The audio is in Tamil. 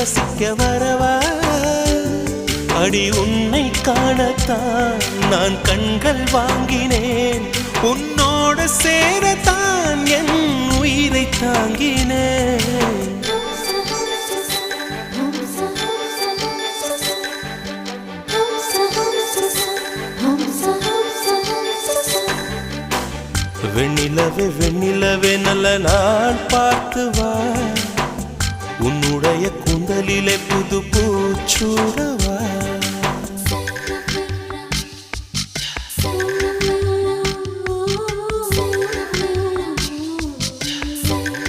ரசிக்க வரவா அடி உன்னை காணத்தான் நான் கண்கள் வாங்கினேன் உன்னோட சேரத்தான் என் உயிரை தாங்கினேன் வெண்ணிலவே வெண்ணிலவே நல்ல நான் பார்த்து வா உன்னுடைய கூந்தலிலே புது பூச்சூடவா